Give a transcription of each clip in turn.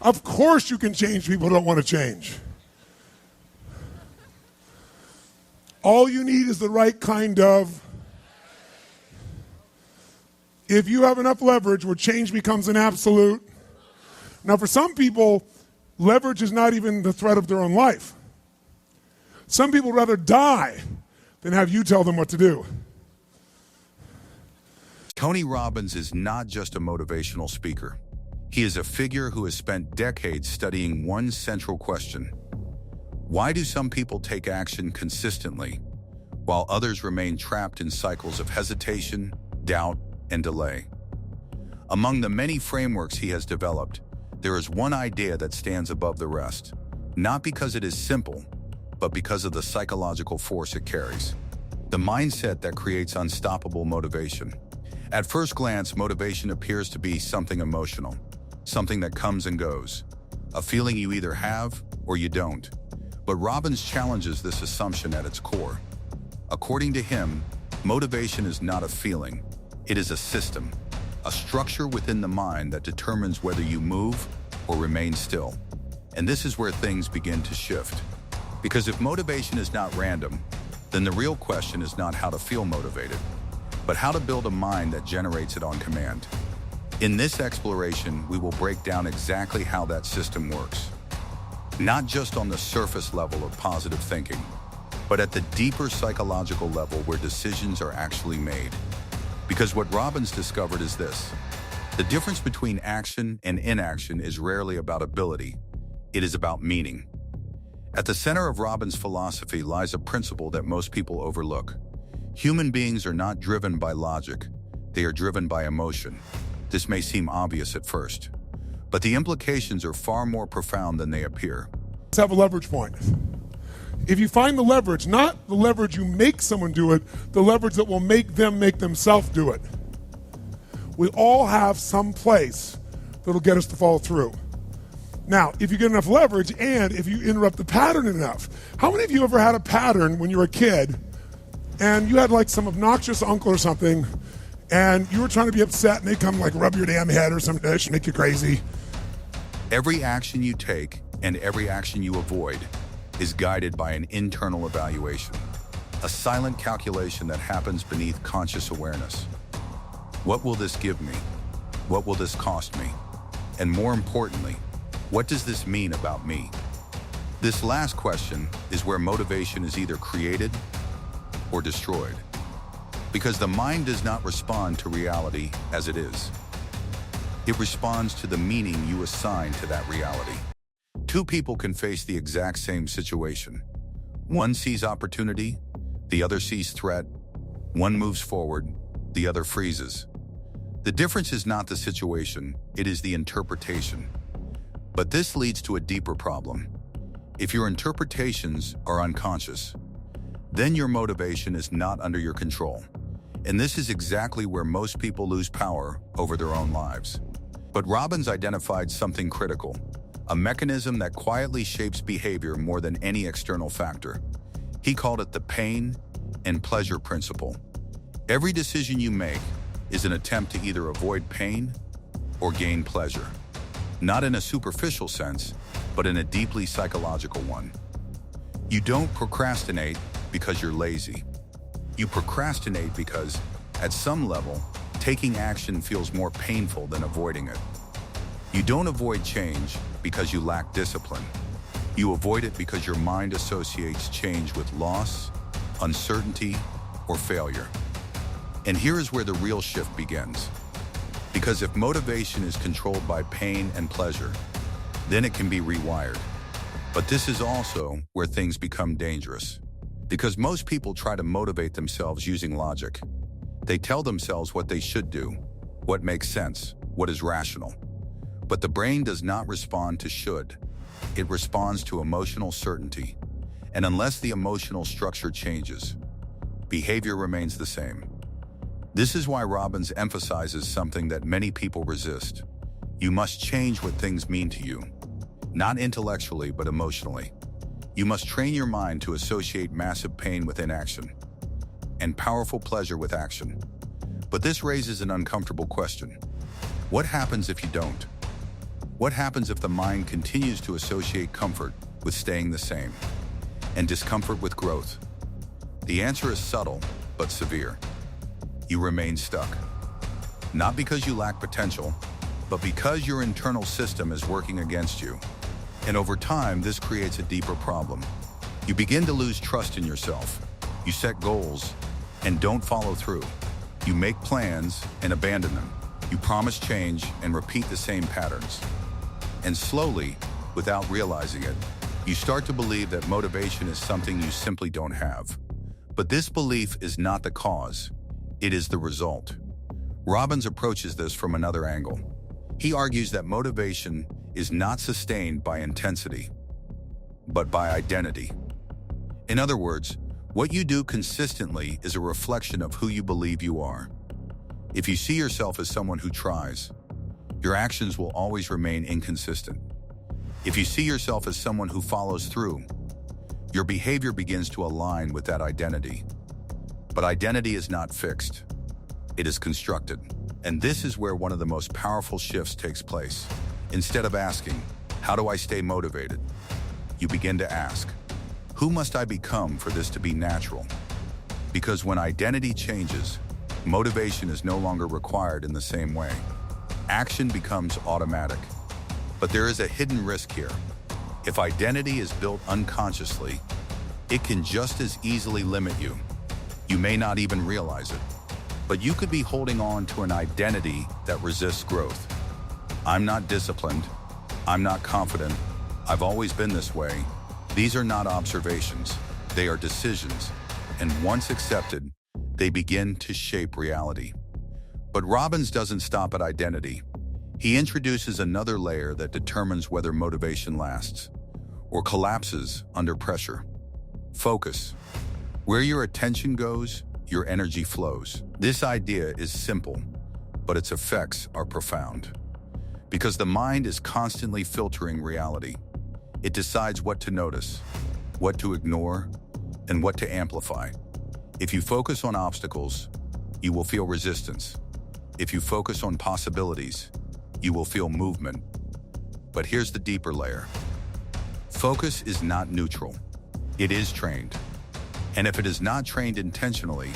Of course you can change people who don't want to change. All you need is the right kind of. If you have enough leverage where change becomes an absolute. Now for some people, leverage is not even the threat of their own life. Some people would rather die than have you tell them what to do. Tony Robbins is not just a motivational speaker. He is a figure who has spent decades studying one central question. Why do some people take action consistently, while others remain trapped in cycles of hesitation, doubt, and delay? Among the many frameworks he has developed, there is one idea that stands above the rest, not because it is simple, but because of the psychological force it carries. The mindset that creates unstoppable motivation. At first glance, motivation appears to be something emotional, something that comes and goes, a feeling you either have or you don't. But Robbins challenges this assumption at its core. According to him, motivation is not a feeling, it is a system, a structure within the mind that determines whether you move or remain still. And this is where things begin to shift. Because if motivation is not random, then the real question is not how to feel motivated, but how to build a mind that generates it on command. In this exploration, we will break down exactly how that system works. Not just on the surface level of positive thinking, but at the deeper psychological level where decisions are actually made. Because what Robbins discovered is this: the difference between action and inaction is rarely about ability, it is about meaning. At the center of Robbins' philosophy lies a principle that most people overlook. Human beings are not driven by logic, they are driven by emotion. This may seem obvious at first, but the implications are far more profound than they appear. Let's have a leverage point. If you find the leverage, not the leverage you make someone do it, the leverage that will make them make themselves do it. We all have some place that'll get us to follow through. Now, if you get enough leverage and if you interrupt the pattern enough, how many of you ever had a pattern when you were a kid and you had like some obnoxious uncle or something and you were trying to be upset and they come like rub your damn head or something that should make you crazy? Every action you take and every action you avoid is guided by an internal evaluation, a silent calculation that happens beneath conscious awareness. What will this give me? What will this cost me? And more importantly, what does this mean about me? This last question is where motivation is either created or destroyed. Because the mind does not respond to reality as it is. It responds to the meaning you assign to that reality. Two people can face the exact same situation. One sees opportunity, the other sees threat. One moves forward, the other freezes. The difference is not the situation, it is the interpretation. But this leads to a deeper problem. If your interpretations are unconscious, then your motivation is not under your control. And this is exactly where most people lose power over their own lives. But Robbins identified something critical, a mechanism that quietly shapes behavior more than any external factor. He called it the pain and pleasure principle. Every decision you make is an attempt to either avoid pain or gain pleasure. Not in a superficial sense, but in a deeply psychological one. You don't procrastinate because you're lazy. You procrastinate because, at some level, taking action feels more painful than avoiding it. You don't avoid change because you lack discipline. You avoid it because your mind associates change with loss, uncertainty, or failure. And here is where the real shift begins. Because if motivation is controlled by pain and pleasure, then it can be rewired. But this is also where things become dangerous. Because most people try to motivate themselves using logic. They tell themselves what they should do, what makes sense, what is rational. But the brain does not respond to should. It responds to emotional certainty. And unless the emotional structure changes, behavior remains the same. This is why Robbins emphasizes something that many people resist. You must change what things mean to you, not intellectually, but emotionally. You must train your mind to associate massive pain with inaction and powerful pleasure with action. But this raises an uncomfortable question. What happens if you don't? What happens if the mind continues to associate comfort with staying the same and discomfort with growth? The answer is subtle but severe. You remain stuck. Not because you lack potential, but because your internal system is working against you. And over time, this creates a deeper problem. You begin to lose trust in yourself. You set goals and don't follow through. You make plans and abandon them. You promise change and repeat the same patterns. And slowly, without realizing it, you start to believe that motivation is something you simply don't have. But this belief is not the cause. It is the result. Robbins approaches this from another angle. He argues that motivation is not sustained by intensity, but by identity. In other words, what you do consistently is a reflection of who you believe you are. If you see yourself as someone who tries, your actions will always remain inconsistent. If you see yourself as someone who follows through, your behavior begins to align with that identity. But identity is not fixed. It is constructed. And this is where one of the most powerful shifts takes place. Instead of asking, how do I stay motivated? You begin to ask, who must I become for this to be natural? Because when identity changes, motivation is no longer required in the same way. Action becomes automatic. But there is a hidden risk here. If identity is built unconsciously, it can just as easily limit you. You may not even realize it. But you could be holding on to an identity that resists growth. I'm not disciplined. I'm not confident. I've always been this way. These are not observations. They are decisions. And once accepted, they begin to shape reality. But Robbins doesn't stop at identity. He introduces another layer that determines whether motivation lasts or collapses under pressure. Focus. Where your attention goes, your energy flows. This idea is simple, but its effects are profound. Because the mind is constantly filtering reality. It decides what to notice, what to ignore, and what to amplify. If you focus on obstacles, you will feel resistance. If you focus on possibilities, you will feel movement. But here's the deeper layer. Focus is not neutral. It is trained. And if it is not trained intentionally,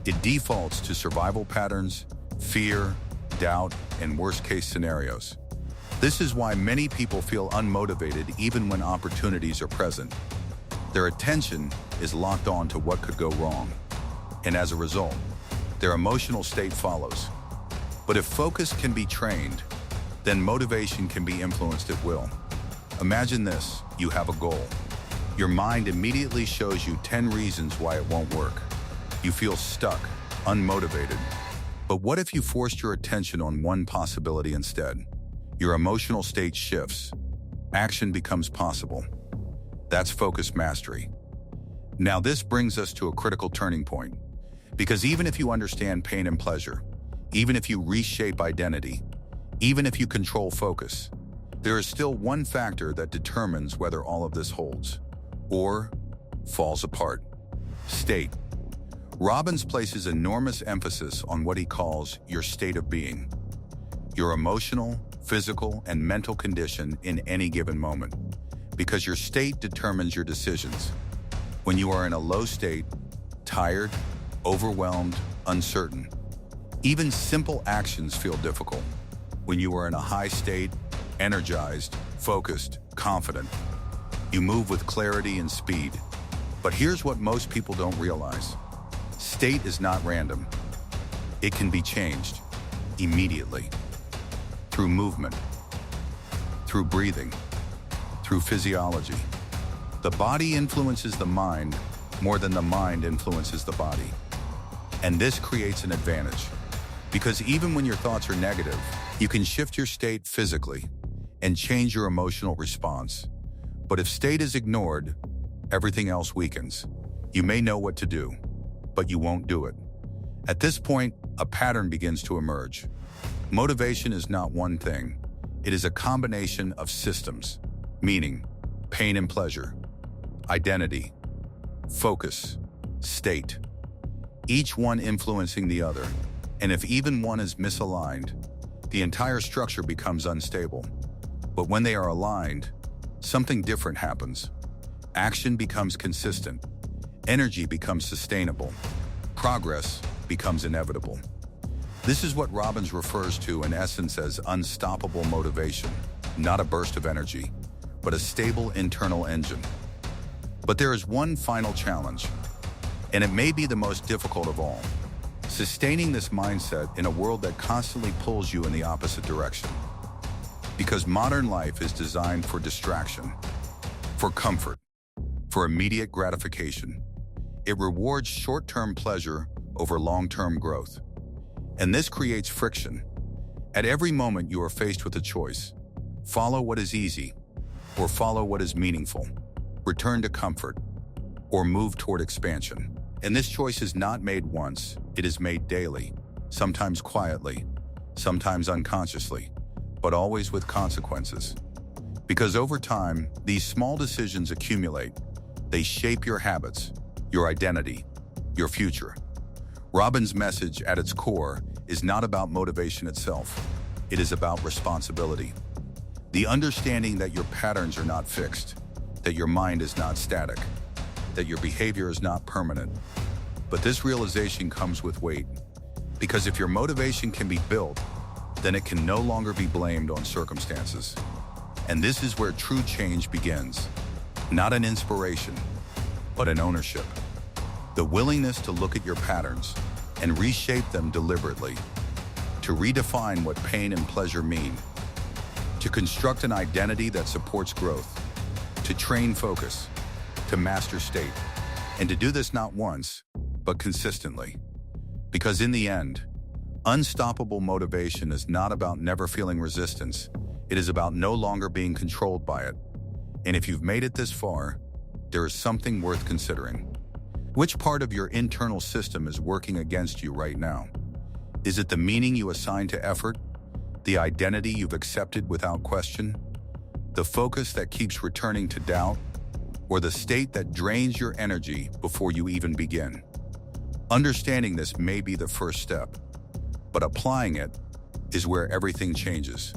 it defaults to survival patterns, fear, doubt, and worst-case scenarios. This is why many people feel unmotivated even when opportunities are present. Their attention is locked on to what could go wrong. And as a result, their emotional state follows. But if focus can be trained, then motivation can be influenced at will. Imagine this, you have a goal. Your mind immediately shows you 10 reasons why it won't work. You feel stuck, unmotivated. But what if you forced your attention on one possibility instead? Your emotional state shifts. Action becomes possible. That's focus mastery. Now this brings us to a critical turning point. Because even if you understand pain and pleasure, even if you reshape identity, even if you control focus, there is still one factor that determines whether all of this holds or falls apart. State. Robbins places enormous emphasis on what he calls your state of being, your emotional, physical, and mental condition in any given moment, because your state determines your decisions. When you are in a low state, tired, overwhelmed, uncertain, even simple actions feel difficult. When you are in a high state, energized, focused, confident, you move with clarity and speed. But here's what most people don't realize. State is not random. It can be changed immediately through movement, through breathing, through physiology. The body influences the mind more than the mind influences the body. And this creates an advantage because even when your thoughts are negative, you can shift your state physically and change your emotional response. But if state is ignored, everything else weakens. You may know what to do, but you won't do it. At this point, a pattern begins to emerge. Motivation is not one thing. It is a combination of systems, meaning pain and pleasure, identity, focus, state, each one influencing the other. And if even one is misaligned, the entire structure becomes unstable. But when they are aligned, something different happens. Action becomes consistent. Energy becomes sustainable. Progress becomes inevitable. This is what Robbins refers to in essence as unstoppable motivation, not a burst of energy, but a stable internal engine. But there is one final challenge, and it may be the most difficult of all: sustaining this mindset in a world that constantly pulls you in the opposite direction. Because modern life is designed for distraction, for comfort, for immediate gratification. It rewards short-term pleasure over long-term growth. And this creates friction. At every moment you are faced with a choice: follow what is easy, or follow what is meaningful, return to comfort, or move toward expansion. And this choice is not made once, it is made daily, sometimes quietly, sometimes unconsciously, but always with consequences. Because over time, these small decisions accumulate. They shape your habits, your identity, your future. Robbins' message at its core is not about motivation itself. It is about responsibility. The understanding that your patterns are not fixed, that your mind is not static, that your behavior is not permanent. But this realization comes with weight, because if your motivation can be built, then it can no longer be blamed on circumstances. And this is where true change begins. Not an inspiration, but an ownership. The willingness to look at your patterns and reshape them deliberately, to redefine what pain and pleasure mean, to construct an identity that supports growth, to train focus, to master state, and to do this not once, but consistently. Because in the end, unstoppable motivation is not about never feeling resistance. It is about no longer being controlled by it. And if you've made it this far, there is something worth considering. Which part of your internal system is working against you right now? Is it the meaning you assign to effort? The identity you've accepted without question? The focus that keeps returning to doubt? Or the state that drains your energy before you even begin? Understanding this may be the first step, but applying it is where everything changes.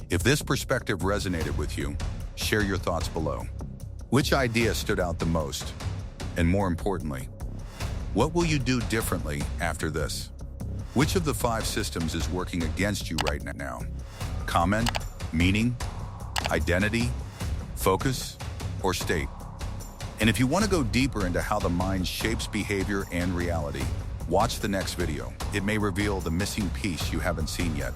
If this perspective resonated with you, share your thoughts below. Which idea stood out the most? And more importantly, what will you do differently after this? Which of the 5 systems is working against you right now? Comment, meaning, identity, focus, or state? And if you want to go deeper into how the mind shapes behavior and reality, watch the next video. It may reveal the missing piece you haven't seen yet.